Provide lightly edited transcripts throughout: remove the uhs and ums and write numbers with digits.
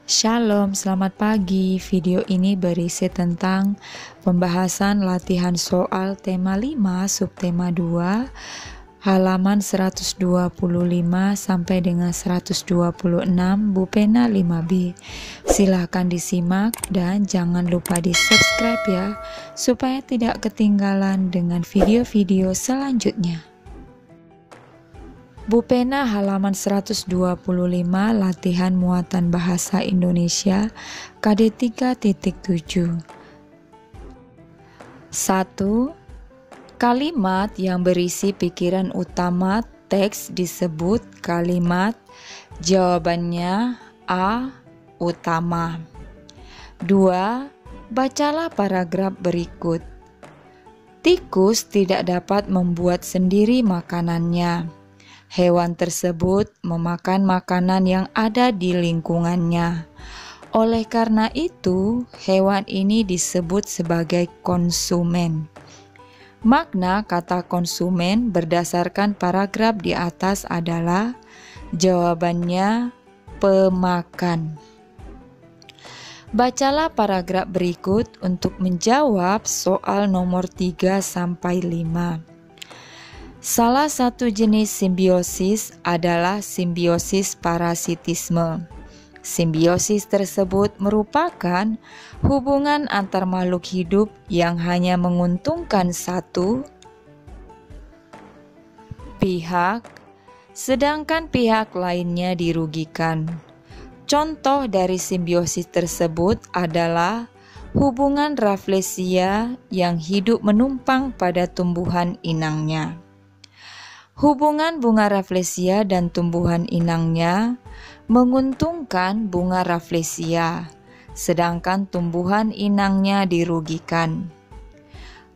Shalom, selamat pagi. Video ini berisi tentang pembahasan latihan soal tema 5, subtema 2, halaman 125 sampai dengan 126, Bupena 5B. Silahkan disimak dan jangan lupa di subscribe ya, supaya tidak ketinggalan dengan video-video selanjutnya. Bupena halaman 125, latihan muatan bahasa Indonesia KD 3.7. 1. Kalimat yang berisi pikiran utama teks disebut kalimat jawabannya A. Utama. 2. Bacalah paragraf berikut. Tikus tidak dapat membuat sendiri makanannya. Hewan tersebut memakan makanan yang ada di lingkungannya. Oleh karena itu, hewan ini disebut sebagai konsumen. Makna kata konsumen berdasarkan paragraf di atas adalah jawabannya pemakan. Bacalah paragraf berikut untuk menjawab soal nomor 3 sampai 5. Salah satu jenis simbiosis adalah simbiosis parasitisme. Simbiosis tersebut merupakan hubungan antar makhluk hidup yang hanya menguntungkan satu pihak, sedangkan pihak lainnya dirugikan. Contoh dari simbiosis tersebut adalah hubungan Rafflesia yang hidup menumpang pada tumbuhan inangnya. Hubungan bunga Rafflesia dan tumbuhan inangnya menguntungkan bunga Rafflesia, sedangkan tumbuhan inangnya dirugikan.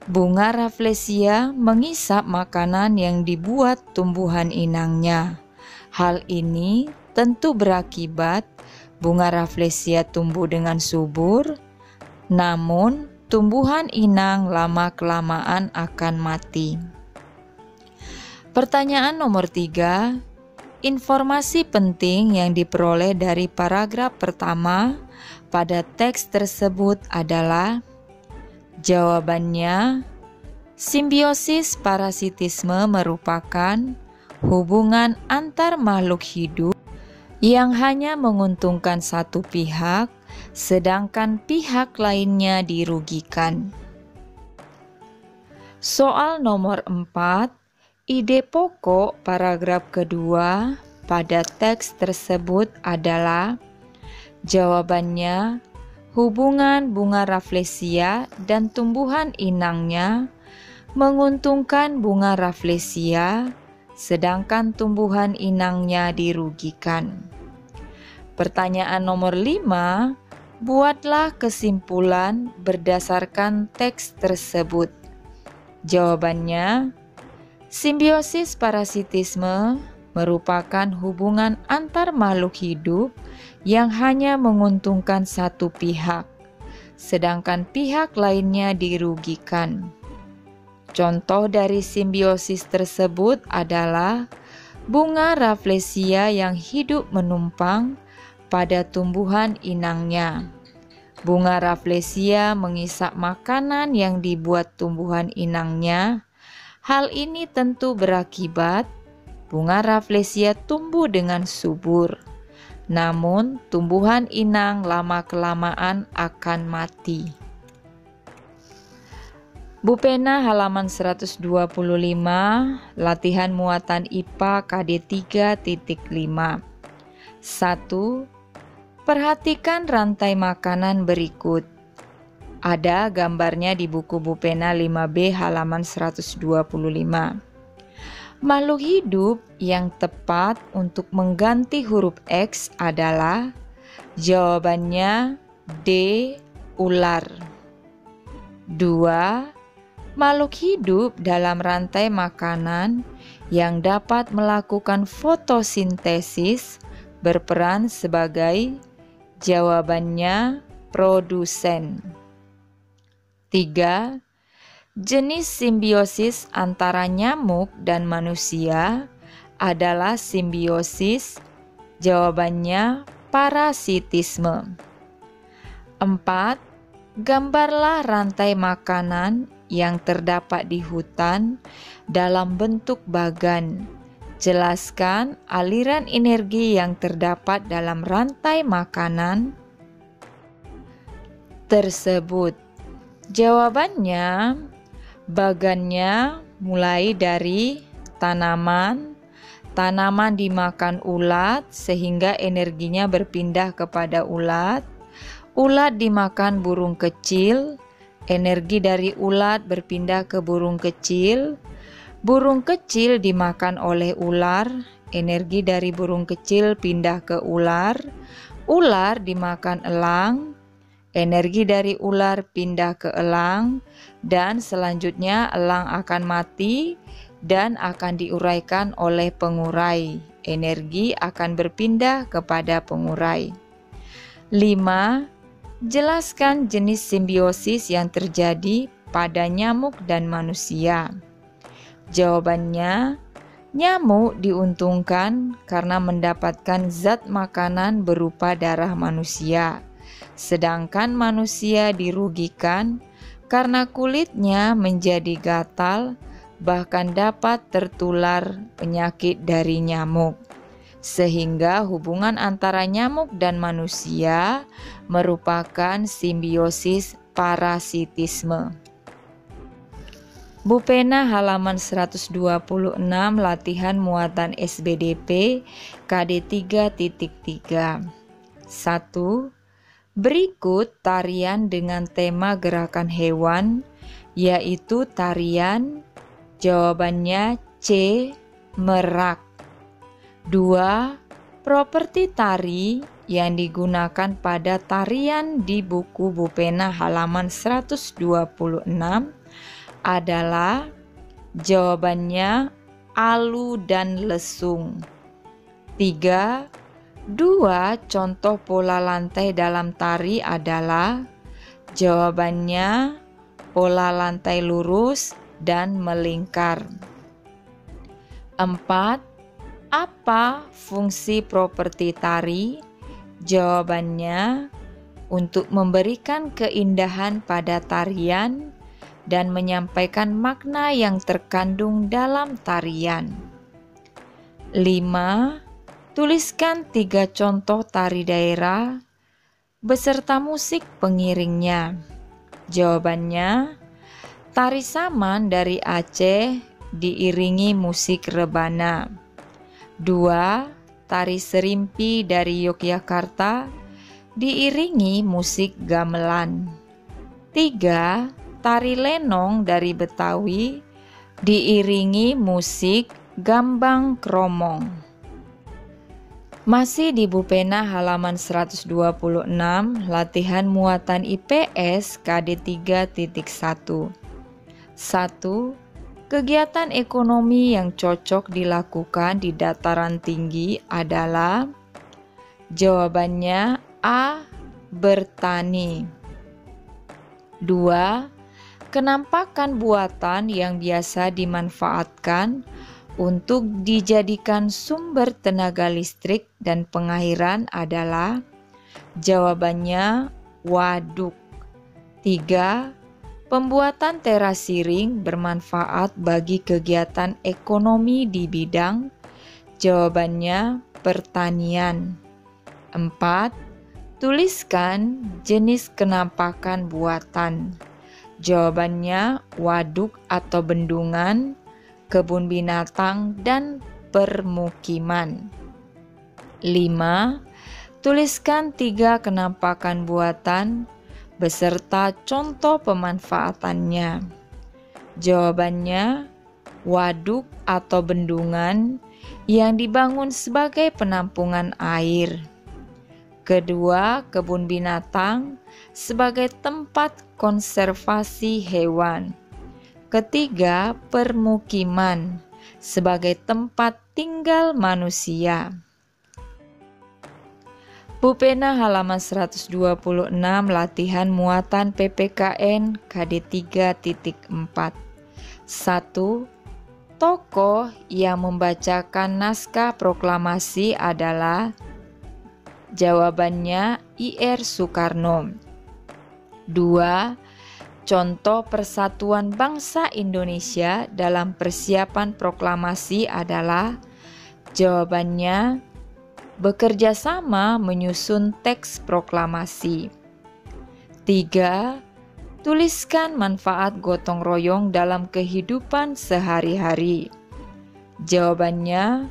Bunga Rafflesia mengisap makanan yang dibuat tumbuhan inangnya. Hal ini tentu berakibat bunga Rafflesia tumbuh dengan subur, namun tumbuhan inang lama-kelamaan akan mati. Pertanyaan nomor 3, informasi penting yang diperoleh dari paragraf pertama pada teks tersebut adalah jawabannya, simbiosis parasitisme merupakan hubungan antar makhluk hidup yang hanya menguntungkan satu pihak, sedangkan pihak lainnya dirugikan. Soal nomor 4, ide pokok paragraf kedua pada teks tersebut adalah jawabannya hubungan bunga Rafflesia dan tumbuhan inangnya menguntungkan bunga Rafflesia, sedangkan tumbuhan inangnya dirugikan. Pertanyaan nomor 5, buatlah kesimpulan berdasarkan teks tersebut. Jawabannya, simbiosis parasitisme merupakan hubungan antar makhluk hidup yang hanya menguntungkan satu pihak, sedangkan pihak lainnya dirugikan. Contoh dari simbiosis tersebut adalah bunga Rafflesia yang hidup menumpang pada tumbuhan inangnya. Bunga Rafflesia mengisap makanan yang dibuat tumbuhan inangnya. Hal ini tentu berakibat bunga Rafflesia tumbuh dengan subur, namun tumbuhan inang lama-kelamaan akan mati. Bupena halaman 125, latihan muatan IPA KD 3.5. 1. Perhatikan rantai makanan berikut. Ada gambarnya di buku Bupena 5B halaman 125. Makhluk hidup yang tepat untuk mengganti huruf X adalah jawabannya D. Ular. 2. Makhluk hidup dalam rantai makanan yang dapat melakukan fotosintesis berperan sebagai jawabannya produsen. 3. Jenis simbiosis antara nyamuk dan manusia adalah simbiosis, jawabannya parasitisme. 4. Gambarlah rantai makanan yang terdapat di hutan dalam bentuk bagan. Jelaskan aliran energi yang terdapat dalam rantai makanan tersebut. Jawabannya, bagannya mulai dari tanaman dimakan ulat sehingga energinya berpindah kepada ulat. Ulat dimakan burung kecil, energi dari ulat berpindah ke burung kecil. Burung kecil dimakan oleh ular, energi dari burung kecil pindah ke ular. Ular dimakan elang, energi dari ular pindah ke elang, dan selanjutnya elang akan mati dan akan diuraikan oleh pengurai. Energi akan berpindah kepada pengurai. 5. Jelaskan jenis simbiosis yang terjadi pada nyamuk dan manusia. Jawabannya, nyamuk diuntungkan karena mendapatkan zat makanan berupa darah manusia, sedangkan manusia dirugikan karena kulitnya menjadi gatal, bahkan dapat tertular penyakit dari nyamuk. Sehingga hubungan antara nyamuk dan manusia merupakan simbiosis parasitisme. Bu Pena halaman 126, latihan muatan SBDP KD 3.3. 1. Berikut tarian dengan tema gerakan hewan, yaitu tarian. Jawabannya C. Merak. 2. Properti tari yang digunakan pada tarian di buku Bu Pena halaman 126 adalah, jawabannya alu dan lesung. 3. 2 contoh pola lantai dalam tari adalah, jawabannya pola lantai lurus dan melingkar. 4. Apa fungsi properti tari? Jawabannya, untuk memberikan keindahan pada tarian dan menyampaikan makna yang terkandung dalam tarian. 5. Tuliskan 3 contoh tari daerah beserta musik pengiringnya. Jawabannya, tari saman dari Aceh diiringi musik rebana. 2. Tari serimpi dari Yogyakarta diiringi musik gamelan. 3. Tari lenong dari Betawi diiringi musik gambang kromong. Masih di Bu Pena halaman 126, latihan muatan IPS KD 3.1. 1. Kegiatan ekonomi yang cocok dilakukan di dataran tinggi adalah, jawabannya A. Bertani. 2. Kenampakan buatan yang biasa dimanfaatkan untuk dijadikan sumber tenaga listrik dan pengairan adalah, jawabannya waduk. 3. Pembuatan terasiring bermanfaat bagi kegiatan ekonomi di bidang, jawabannya pertanian. 4. Tuliskan jenis kenampakan buatan. Jawabannya waduk atau bendungan, kebun binatang, dan permukiman. 5. Tuliskan 3 kenampakan buatan beserta contoh pemanfaatannya. Jawabannya, waduk atau bendungan yang dibangun sebagai penampungan air. Kedua, kebun binatang sebagai tempat konservasi hewan. Ketiga, permukiman sebagai tempat tinggal manusia. Bu Pena halaman 126, latihan muatan PPKN KD 3.4. 1. Tokoh yang membacakan naskah proklamasi adalah, Jawabannya IR Soekarno. 2. Contoh Persatuan Bangsa Indonesia dalam persiapan proklamasi adalah, jawabannya bekerja sama menyusun teks proklamasi. 3. Tuliskan manfaat gotong royong dalam kehidupan sehari-hari. Jawabannya,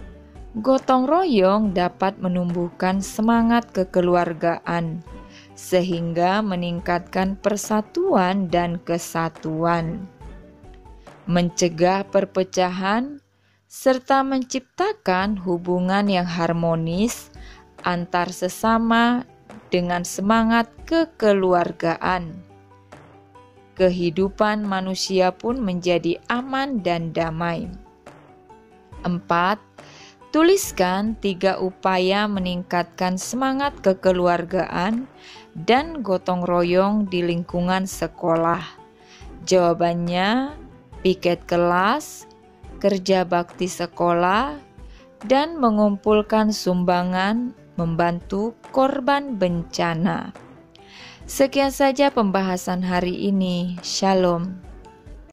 gotong royong dapat menumbuhkan semangat kekeluargaan sehingga meningkatkan persatuan dan kesatuan, mencegah perpecahan, serta menciptakan hubungan yang harmonis antar sesama dengan semangat kekeluargaan. Kehidupan manusia pun menjadi aman dan damai. 4. Tuliskan 3 upaya meningkatkan semangat kekeluargaan dan gotong royong di lingkungan sekolah. Jawabannya, piket kelas, kerja bakti sekolah, dan mengumpulkan sumbangan membantu korban bencana. Sekian saja pembahasan hari ini. Shalom.